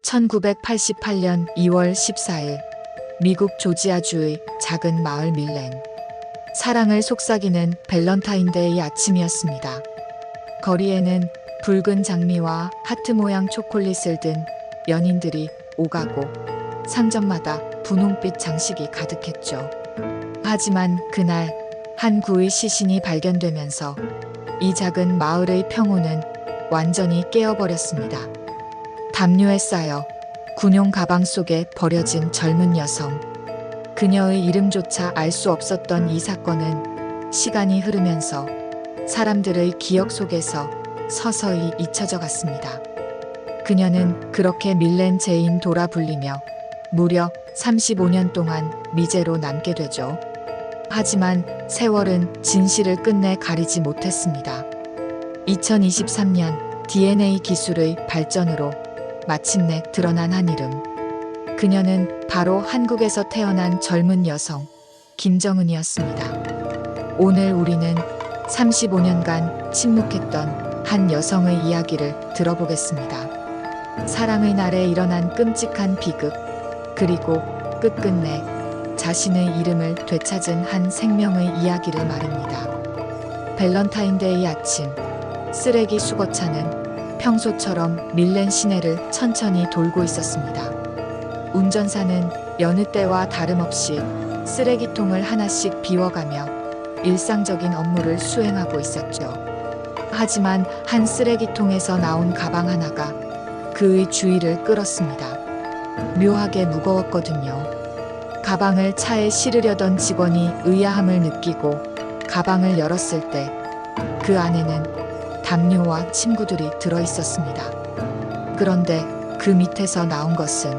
1988년 2월 14일 미국 조지아주의 작은 마을 밀렌. 사랑을 속삭이는 밸런타인데이 아침이었습니다. 거리에는 붉은 장미와 하트 모양 초콜릿을 든 연인들이 오가고 상점마다 분홍빛 장식이 가득했죠. 하지만 그날 한 구의 시신이 발견되면서 이 작은 마을의 평온은 완전히 깨어버렸습니다. 담요에 쌓여 군용 가방 속에 버려진 젊은 여성. 그녀의 이름조차 알 수 없었던 이 사건은 시간이 흐르면서 사람들의 기억 속에서 서서히 잊혀져 갔습니다. 그녀는 그렇게 밀렌 제인 도라 불리며 무려 35년 동안 미제로 남게 되죠. 하지만 세월은 진실을 끝내 가리지 못했습니다. 2023년 DNA 기술의 발전으로 마침내 드러난 한 이름. 그녀는 바로 한국에서 태어난 젊은 여성 김정은이었습니다. 오늘 우리는 35년간 침묵했던 한 여성의 이야기를 들어보겠습니다. 사랑의 날에 일어난 끔찍한 비극, 그리고 끝끝내 자신의 이름을 되찾은 한 생명의 이야기를 말입니다. 밸런타인데이 아침, 쓰레기 수거차는 평소처럼 밀렌 시내를 천천히 돌고 있었습니다. 운전사는 여느 때와 다름없이 쓰레기통을 하나씩 비워가며 일상적인 업무를 수행하고 있었죠. 하지만 한 쓰레기통에서 나온 가방 하나가 그의 주의를 끌었습니다. 묘하게 무거웠거든요. 가방을 차에 실으려던 직원이 의아함을 느끼고 가방을 열었을 때 그 안에는 담요와 침구들이 들어있었습니다. 그런데 그 밑에서 나온 것은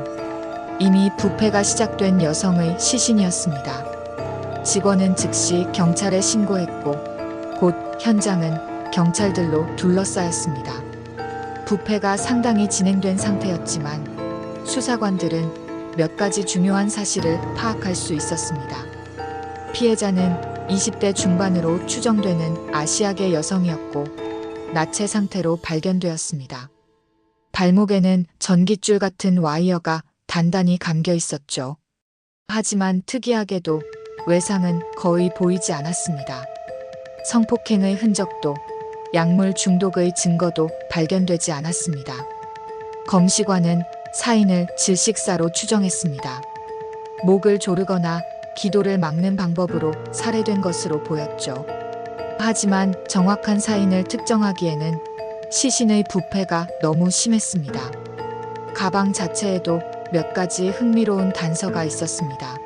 이미 부패가 시작된 여성의 시신이었습니다. 직원은 즉시 경찰에 신고했고 곧 현장은 경찰들로 둘러싸였습니다. 부패가 상당히 진행된 상태였지만 수사관들은 몇 가지 중요한 사실을 파악할 수 있었습니다. 피해자는 20대 중반으로 추정되는 아시아계 여성이었고 나체 상태로 발견되었습니다. 발목에는 전깃줄 같은 와이어가 단단히 감겨 있었죠. 하지만 특이하게도 외상은 거의 보이지 않았습니다. 성폭행의 흔적도 약물 중독의 증거도 발견되지 않았습니다. 검시관은 사인을 질식사로 추정했습니다. 목을 조르거나 기도를 막는 방법으로 살해된 것으로 보였죠. 하지만 정확한 사인을 특정하기에는 시신의 부패가 너무 심했습니다. 가방 자체에도 몇 가지 흥미로운 단서가 있었습니다.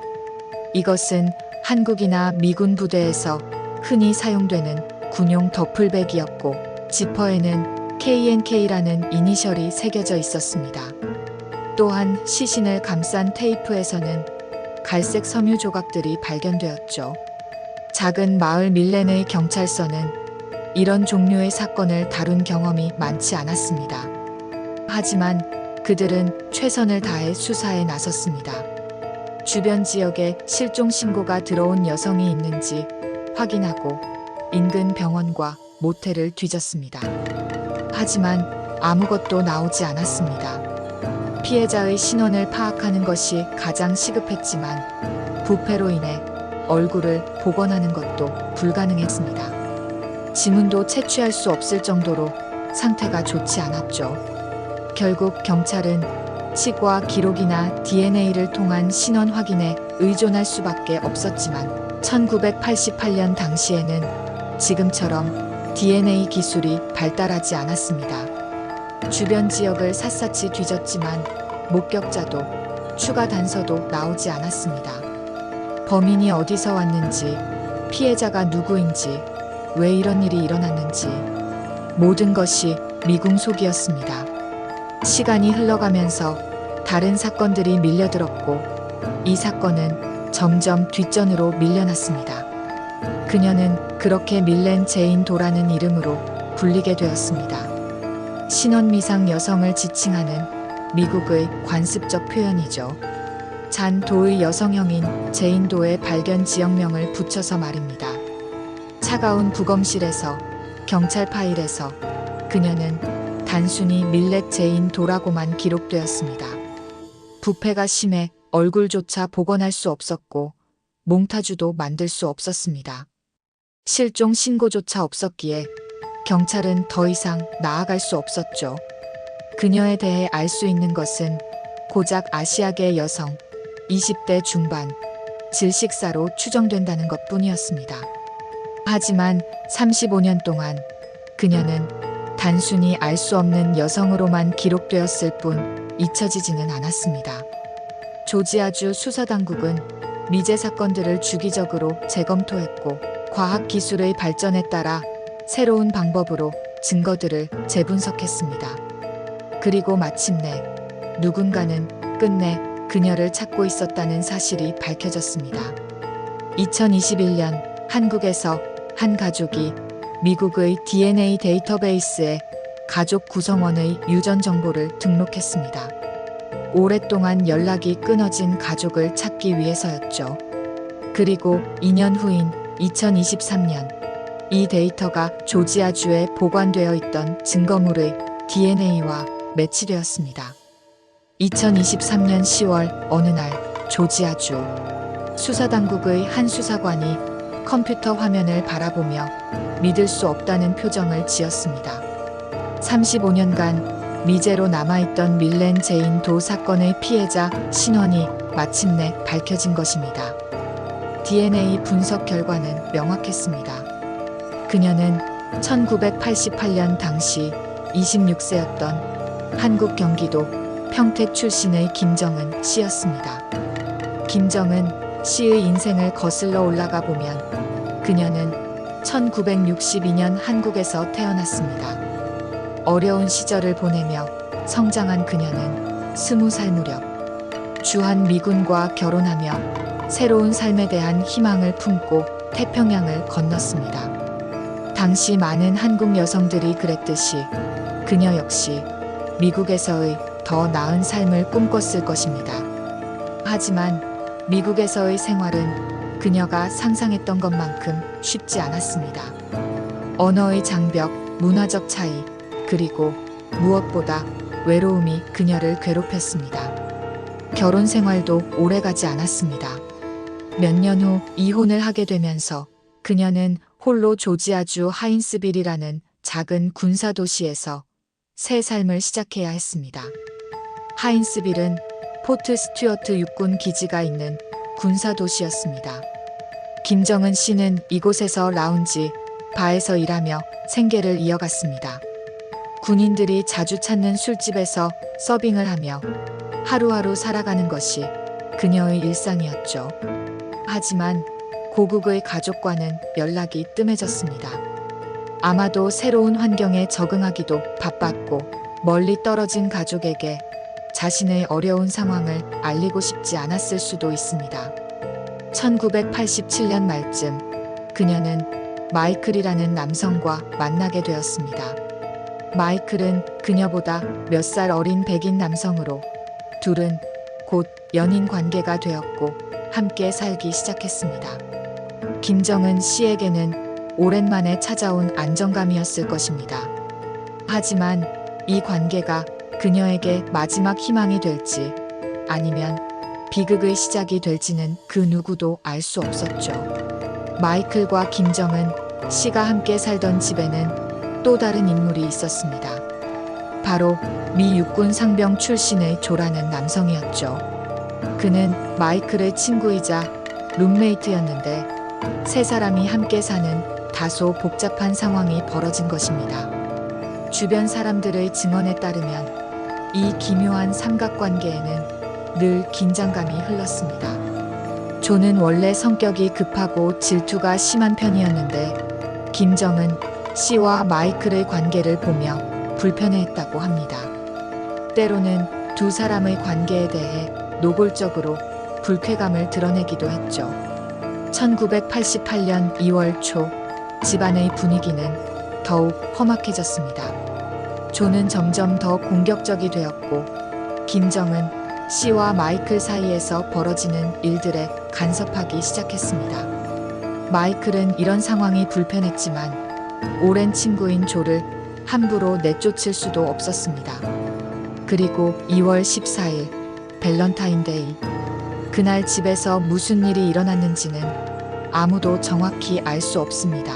이것은 한국이나 미군 부대에서 흔히 사용되는 군용 더플백이었고 지퍼에는 KNK라는 이니셜이 새겨져 있었습니다. 또한 시신을 감싼 테이프에서는 갈색 섬유 조각들이 발견되었죠. 작은 마을 밀렌의 경찰서는 이런 종류의 사건을 다룬 경험이 많지 않았습니다. 하지만 그들은 최선을 다해 수사에 나섰습니다. 주변 지역에 실종 신고가 들어온 여성이 있는지 확인하고 인근 병원과 모텔을 뒤졌습니다. 하지만 아무것도 나오지 않았습니다. 피해자의 신원을 파악하는 것이 가장 시급했지만 부패로 인해 얼굴을 복원하는 것도 불가능했습니다. 지문도 채취할 수 없을 정도로 상태가 좋지 않았죠. 결국 경찰은 치과 기록이나 DNA를 통한 신원 확인에 의존할 수밖에 없었지만 1988년 당시에는 지금처럼 DNA 기술이 발달하지 않았습니다. 주변 지역을 샅샅이 뒤졌지만 목격자도 추가 단서도 나오지 않았습니다. 범인이 어디서 왔는지, 피해자가 누구인지, 왜 이런 일이 일어났는지 모든 것이 미궁속이었습니다. 시간이 흘러가면서 다른 사건들이 밀려들었고 이 사건은 점점 뒷전으로 밀려났습니다. 그녀는 그렇게 밀렌 제인 도라는 이름으로 불리게 되었습니다. 신원미상 여성을 지칭하는 미국의 관습적 표현이죠. 잔 도의 여성형인 제인 도의 발견 지역명을 붙여서 말입니다. 차가운 부검실에서, 경찰 파일에서 그녀는 단순히 밀렛 제인 도라고만 기록되었습니다. 부패가 심해 얼굴조차 복원할 수 없었고 몽타주도 만들 수 없었습니다. 실종 신고조차 없었기에 경찰은 더 이상 나아갈 수 없었죠. 그녀에 대해 알 수 있는 것은 고작 아시아계 여성, 20대 중반, 질식사로 추정된다는 것뿐이었습니다. 하지만 35년 동안 그녀는 단순히 알 수 없는 여성으로만 기록되었을 뿐 잊혀지지는 않았습니다. 조지아주 수사당국은 미제 사건들을 주기적으로 재검토했고 과학기술의 발전에 따라 새로운 방법으로 증거들을 재분석했습니다. 그리고 마침내 누군가는 끝내 그녀를 찾고 있었다는 사실이 밝혀졌습니다. 2021년 한국에서 한 가족이 미국의 DNA 데이터베이스에 가족 구성원의 유전 정보를 등록했습니다. 오랫동안 연락이 끊어진 가족을 찾기 위해서였죠. 그리고 2년 후인 2023년 이 데이터가 조지아주에 보관되어 있던 증거물의 DNA와 매치되었습니다. 2023년 10월 어느 날 조지아주 수사당국의 한 수사관이 컴퓨터 화면을 바라보며 믿을 수 없다는 표정을 지었습니다. 35년간 미제로 남아있던 밀렌 제인 도 사건의 피해자 신원이 마침내 밝혀진 것입니다. DNA 분석 결과는 명확했습니다. 그녀는 1988년 당시 26세였던 한국 경기도 평택 출신의 김정은 씨였습니다. 김정은 씨의 인생을 거슬러 올라가 보면 그녀는 1962년 한국에서 태어났습니다. 어려운 시절을 보내며 성장한 그녀는 20살 무렵 주한 미군과 결혼하며 새로운 삶에 대한 희망을 품고 태평양을 건넜습니다. 당시 많은 한국 여성들이 그랬듯이 그녀 역시 미국에서의 더 나은 삶을 꿈꿨을 것입니다. 하지만 미국에서의 생활은 그녀가 상상했던 것만큼 쉽지 않았습니다. 언어의 장벽, 문화적 차이, 그리고 무엇보다 외로움이 그녀를 괴롭혔습니다. 결혼 생활도 오래가지 않았습니다. 몇 년 후 이혼을 하게 되면서 그녀는 홀로 조지아주 하인스빌이라는 작은 군사도시에서 새 삶을 시작해야 했습니다. 하인스빌은 포트 스튜어트 육군 기지가 있는 군사도시였습니다. 김정은 씨는 이곳에서 라운지, 바에서 일하며 생계를 이어갔습니다. 군인들이 자주 찾는 술집에서 서빙을 하며 하루하루 살아가는 것이 그녀의 일상이었죠. 하지만 고국의 가족과는 연락이 뜸해졌습니다. 아마도 새로운 환경에 적응하기도 바빴고 멀리 떨어진 가족에게 자신의 어려운 상황을 알리고 싶지 않았을 수도 있습니다. 1987년 말쯤 그녀는 마이클이라는 남성과 만나게 되었습니다. 마이클은 그녀보다 몇 살 어린 백인 남성으로 둘은 곧 연인 관계가 되었고 함께 살기 시작했습니다. 김정은 씨에게는 오랜만에 찾아온 안정감이었을 것입니다. 하지만 이 관계가 그녀에게 마지막 희망이 될지 아니면 비극의 시작이 될지는 그 누구도 알 수 없었죠. 마이클과 김정은 씨가 함께 살던 집에는 또 다른 인물이 있었습니다. 바로 미 육군 상병 출신의 조라는 남성이었죠. 그는 마이클의 친구이자 룸메이트였는데 세 사람이 함께 사는 다소 복잡한 상황이 벌어진 것입니다. 주변 사람들의 증언에 따르면 이 기묘한 삼각관계에는 늘 긴장감이 흘렀습니다. 조는 원래 성격이 급하고 질투가 심한 편이었는데 김정은 씨와 마이클의 관계를 보며 불편해했다고 합니다. 때로는 두 사람의 관계에 대해 노골적으로 불쾌감을 드러내기도 했죠. 1988년 2월 초 집안의 분위기는 더욱 험악해졌습니다. 조는 점점 더 공격적이 되었고 김정은 씨와 마이클 사이에서 벌어지는 일들에 간섭하기 시작했습니다. 마이클은 이런 상황이 불편했지만 오랜 친구인 조를 함부로 내쫓을 수도 없었습니다. 그리고 2월 14일 밸런타인데이. 그날 집에서 무슨 일이 일어났는지는 아무도 정확히 알 수 없습니다.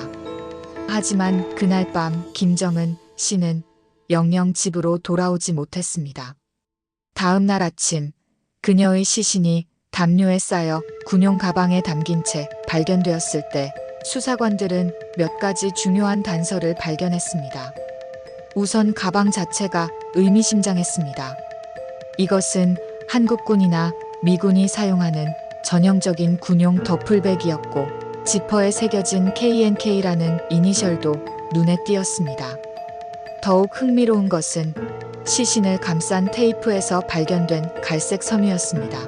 하지만 그날 밤 김정은 씨는 영영 집으로 돌아오지 못했습니다. 다음 날 아침 그녀의 시신이 담요에 쌓여 군용 가방에 담긴 채 발견되었을 때 수사관들은 몇 가지 중요한 단서를 발견했습니다. 우선 가방 자체가 의미심장했습니다. 이것은 한국군이나 미군이 사용하는 전형적인 군용 더플백이었고 지퍼에 새겨진 KNK라는 이니셜도 눈에 띄었습니다. 더욱 흥미로운 것은 시신을 감싼 테이프에서 발견된 갈색 섬유였습니다.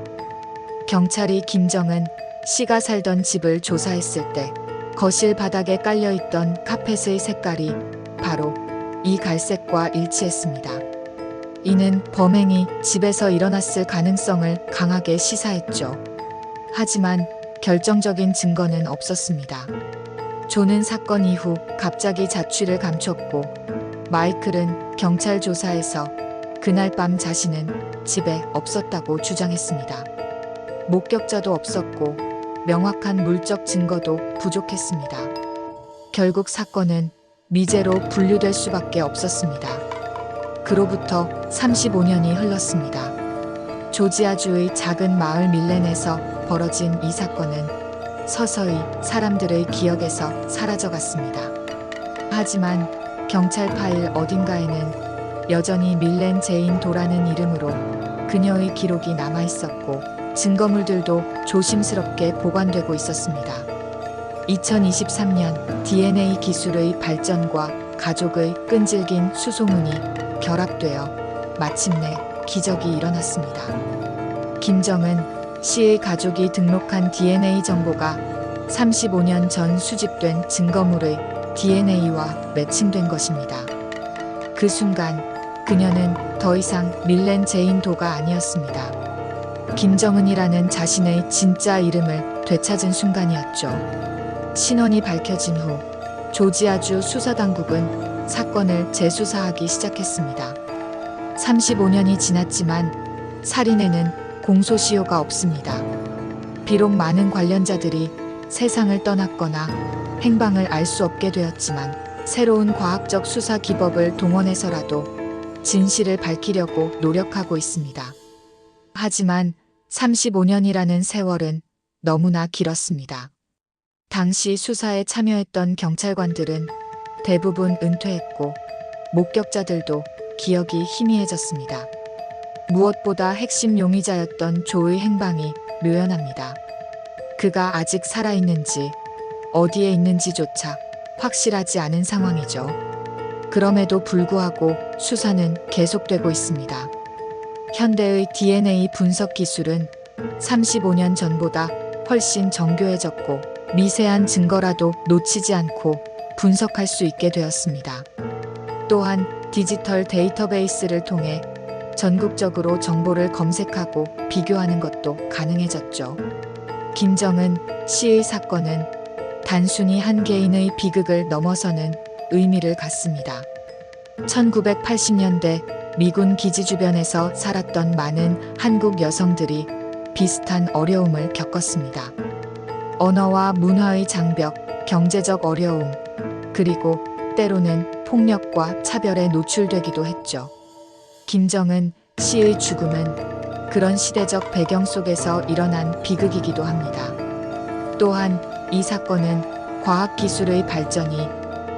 경찰이 김정은 씨가 살던 집을 조사했을 때 거실 바닥에 깔려있던 카펫의 색깔이 바로 이 갈색과 일치했습니다. 이는 범행이 집에서 일어났을 가능성을 강하게 시사했죠. 하지만 결정적인 증거는 없었습니다. 존은 사건 이후 갑자기 자취를 감췄고 마이클은 경찰 조사에서 그날 밤 자신은 집에 없었다고 주장했습니다. 목격자도 없었고 명확한 물적 증거도 부족했습니다. 결국 사건은 미제로 분류될 수밖에 없었습니다. 그로부터 35년이 흘렀습니다. 조지아주의 작은 마을 밀렌에서 벌어진 이 사건은 서서히 사람들의 기억에서 사라져갔습니다. 하지만 경찰 파일 어딘가에는 여전히 밀렌 제인 도라는 이름으로 그녀의 기록이 남아있었고 증거물들도 조심스럽게 보관되고 있었습니다. 2023년 DNA 기술의 발전과 가족의 끈질긴 수소문이 결합되어 마침내 기적이 일어났습니다. 김정은 씨의 가족이 등록한 DNA 정보가 35년 전 수집된 증거물의 DNA와 매칭된 것입니다. 그 순간 그녀는 더 이상 밀렌 제인 도가 아니었습니다. 김정은이라는 자신의 진짜 이름을 되찾은 순간이었죠. 신원이 밝혀진 후 조지아주 수사당국은 사건을 재수사하기 시작했습니다. 35년이 지났지만 살인에는 공소시효가 없습니다. 비록 많은 관련자들이 세상을 떠났거나 행방을 알 수 없게 되었지만 새로운 과학적 수사 기법을 동원해서라도 진실을 밝히려고 노력하고 있습니다. 하지만 35년이라는 세월은 너무나 길었습니다. 당시 수사에 참여했던 경찰관들은 대부분 은퇴했고 목격자들도 기억이 희미해졌습니다. 무엇보다 핵심 용의자였던 조의 행방이 묘연합니다. 그가 아직 살아있는지 어디에 있는지조차 확실하지 않은 상황이죠. 그럼에도 불구하고 수사는 계속되고 있습니다. 현대의 DNA 분석 기술은 35년 전보다 훨씬 정교해졌고 미세한 증거라도 놓치지 않고 분석할 수 있게 되었습니다. 또한 디지털 데이터베이스를 통해 전국적으로 정보를 검색하고 비교하는 것도 가능해졌죠. 김정은 씨의 사건은 단순히 한 개인의 비극을 넘어서는 의미를 갖습니다. 1980년대 미군 기지 주변에서 살았던 많은 한국 여성들이 비슷한 어려움을 겪었습니다. 언어와 문화의 장벽, 경제적 어려움, 그리고 때로는 폭력과 차별에 노출되기도 했죠. 김정은 씨의 죽음은 그런 시대적 배경 속에서 일어난 비극이기도 합니다. 또한 이 사건은 과학기술의 발전이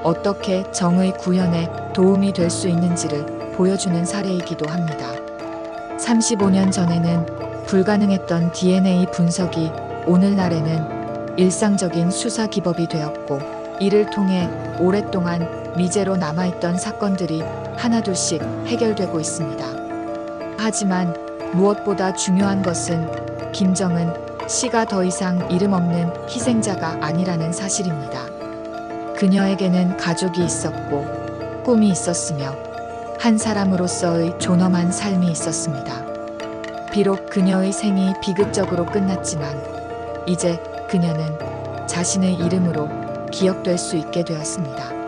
어떻게 정의 구현에 도움이 될 수 있는지를 보여주는 사례이기도 합니다. 35년 전에는 불가능했던 DNA 분석이 오늘날에는 일상적인 수사 기법이 되었고 이를 통해 오랫동안 미제로 남아있던 사건들이 하나둘씩 해결되고 있습니다. 하지만 무엇보다 중요한 것은 김정은 씨가 더 이상 이름 없는 희생자가 아니라는 사실입니다. 그녀에게는 가족이 있었고 꿈이 있었으며 한 사람으로서의 존엄한 삶이 있었습니다. 비록 그녀의 생이 비극적으로 끝났지만 이제 그녀는 자신의 이름으로 기억될 수 있게 되었습니다.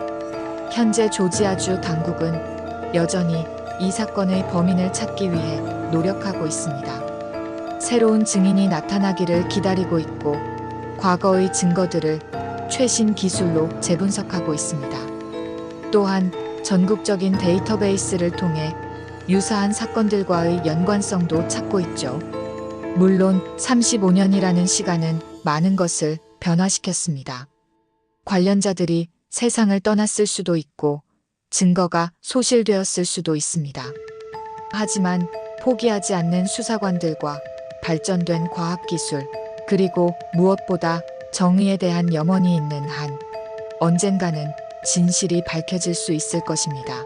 현재 조지아주 당국은 여전히 이 사건의 범인을 찾기 위해 노력하고 있습니다. 새로운 증인이 나타나기를 기다리고 있고 과거의 증거들을 최신 기술로 재분석하고 있습니다. 또한 전국적인 데이터베이스를 통해 유사한 사건들과의 연관성도 찾고 있죠. 물론 35년이라는 시간은 많은 것을 변화시켰습니다. 관련자들이 세상을 떠났을 수도 있고 증거가 소실되었을 수도 있습니다. 하지만 포기하지 않는 수사관들과 발전된 과학기술, 그리고 무엇보다 정의에 대한 염원이 있는 한 언젠가는 진실이 밝혀질 수 있을 것입니다.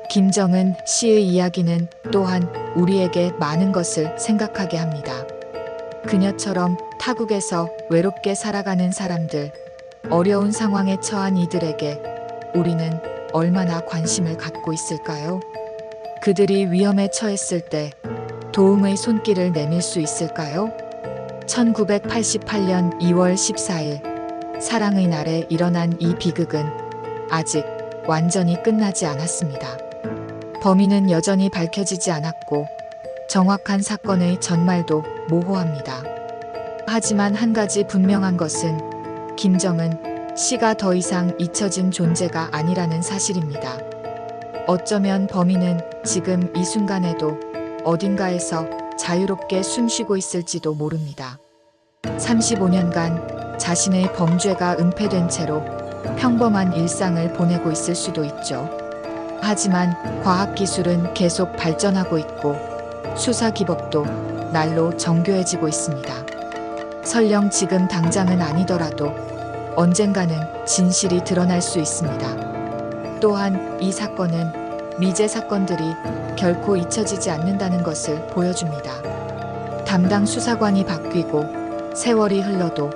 김정은 씨의 이야기는 또한 우리에게 많은 것을 생각하게 합니다. 그녀처럼 타국에서 외롭게 살아가는 사람들, 어려운 상황에 처한 이들에게 우리는 얼마나 관심을 갖고 있을까요? 그들이 위험에 처했을 때 도움의 손길을 내밀 수 있을까요? 1988년 2월 14일 사랑의 날에 일어난 이 비극은 아직 완전히 끝나지 않았습니다. 범인은 여전히 밝혀지지 않았고 정확한 사건의 전말도 모호합니다. 하지만 한 가지 분명한 것은 김정은 씨가 더 이상 잊혀진 존재가 아니라는 사실입니다. 어쩌면 범인은 지금 이 순간에도 어딘가에서 자유롭게 숨쉬고 있을지도 모릅니다. 35년간 자신의 범죄가 은폐된 채로 평범한 일상을 보내고 있을 수도 있죠. 하지만 과학기술은 계속 발전하고 있고 수사 기법도 날로 정교해지고 있습니다. 설령 지금 당장은 아니더라도 언젠가는 진실이 드러날 수 있습니다. 또한 이 사건은 미제 사건들이 결코 잊혀지지 않는다는 것을 보여줍니다. 담당 수사관이 바뀌고 세월이 흘러도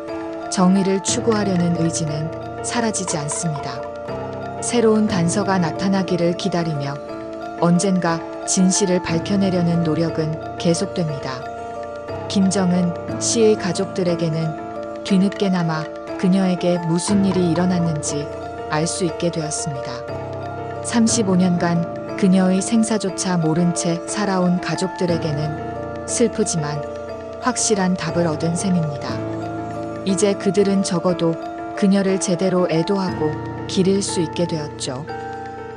정의를 추구하려는 의지는 사라지지 않습니다. 새로운 단서가 나타나기를 기다리며 언젠가 진실을 밝혀내려는 노력은 계속됩니다. 김정은 씨의 가족들에게는 뒤늦게나마 그녀에게 무슨 일이 일어났는지 알 수 있게 되었습니다. 35년간 그녀의 생사조차 모른 채 살아온 가족들에게는 슬프지만 확실한 답을 얻은 셈입니다. 이제 그들은 적어도 그녀를 제대로 애도하고 기릴 수 있게 되었죠.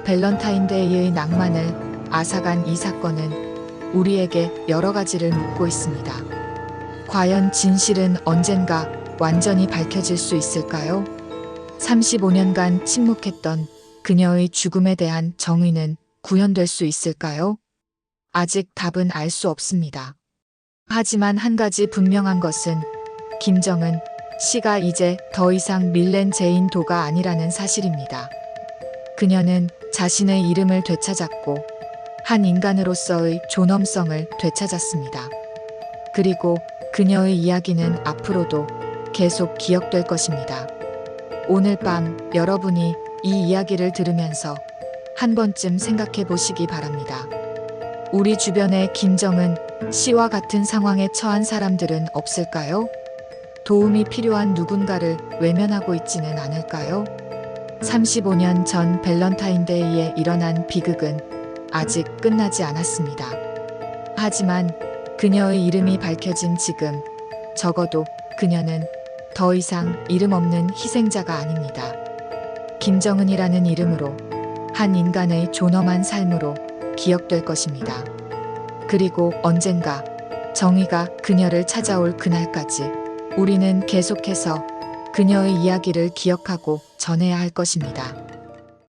밸런타인데이의 낭만을 앗아간 이 사건은 우리에게 여러 가지를 묻고 있습니다. 과연 진실은 언젠가 완전히 밝혀질 수 있을까요? 35년간 침묵했던 그녀의 죽음에 대한 정의는 구현될 수 있을까요? 아직 답은 알 수 없습니다. 하지만 한 가지 분명한 것은 김정은 씨가 이제 더 이상 밀렌 제인 도가 아니라는 사실입니다. 그녀는 자신의 이름을 되찾았고 한 인간으로서의 존엄성을 되찾았습니다. 그리고 그녀의 이야기는 앞으로도 계속 기억될 것입니다. 오늘 밤 여러분이 이 이야기를 들으면서 한 번쯤 생각해 보시기 바랍니다. 우리 주변에 김정은 씨와 같은 상황에 처한 사람들은 없을까요? 도움이 필요한 누군가를 외면하고 있지는 않을까요? 35년 전 밸런타인데이에 일어난 비극은 아직 끝나지 않았습니다. 하지만 그녀의 이름이 밝혀진 지금 적어도 그녀는 더 이상 이름 없는 희생자가 아닙니다. 김정은이라는 이름으로 한 인간의 존엄한 삶으로 기억될 것입니다. 그리고 언젠가 정의가 그녀를 찾아올 그날까지 우리는 계속해서 그녀의 이야기를 기억하고 전해야 할 것입니다.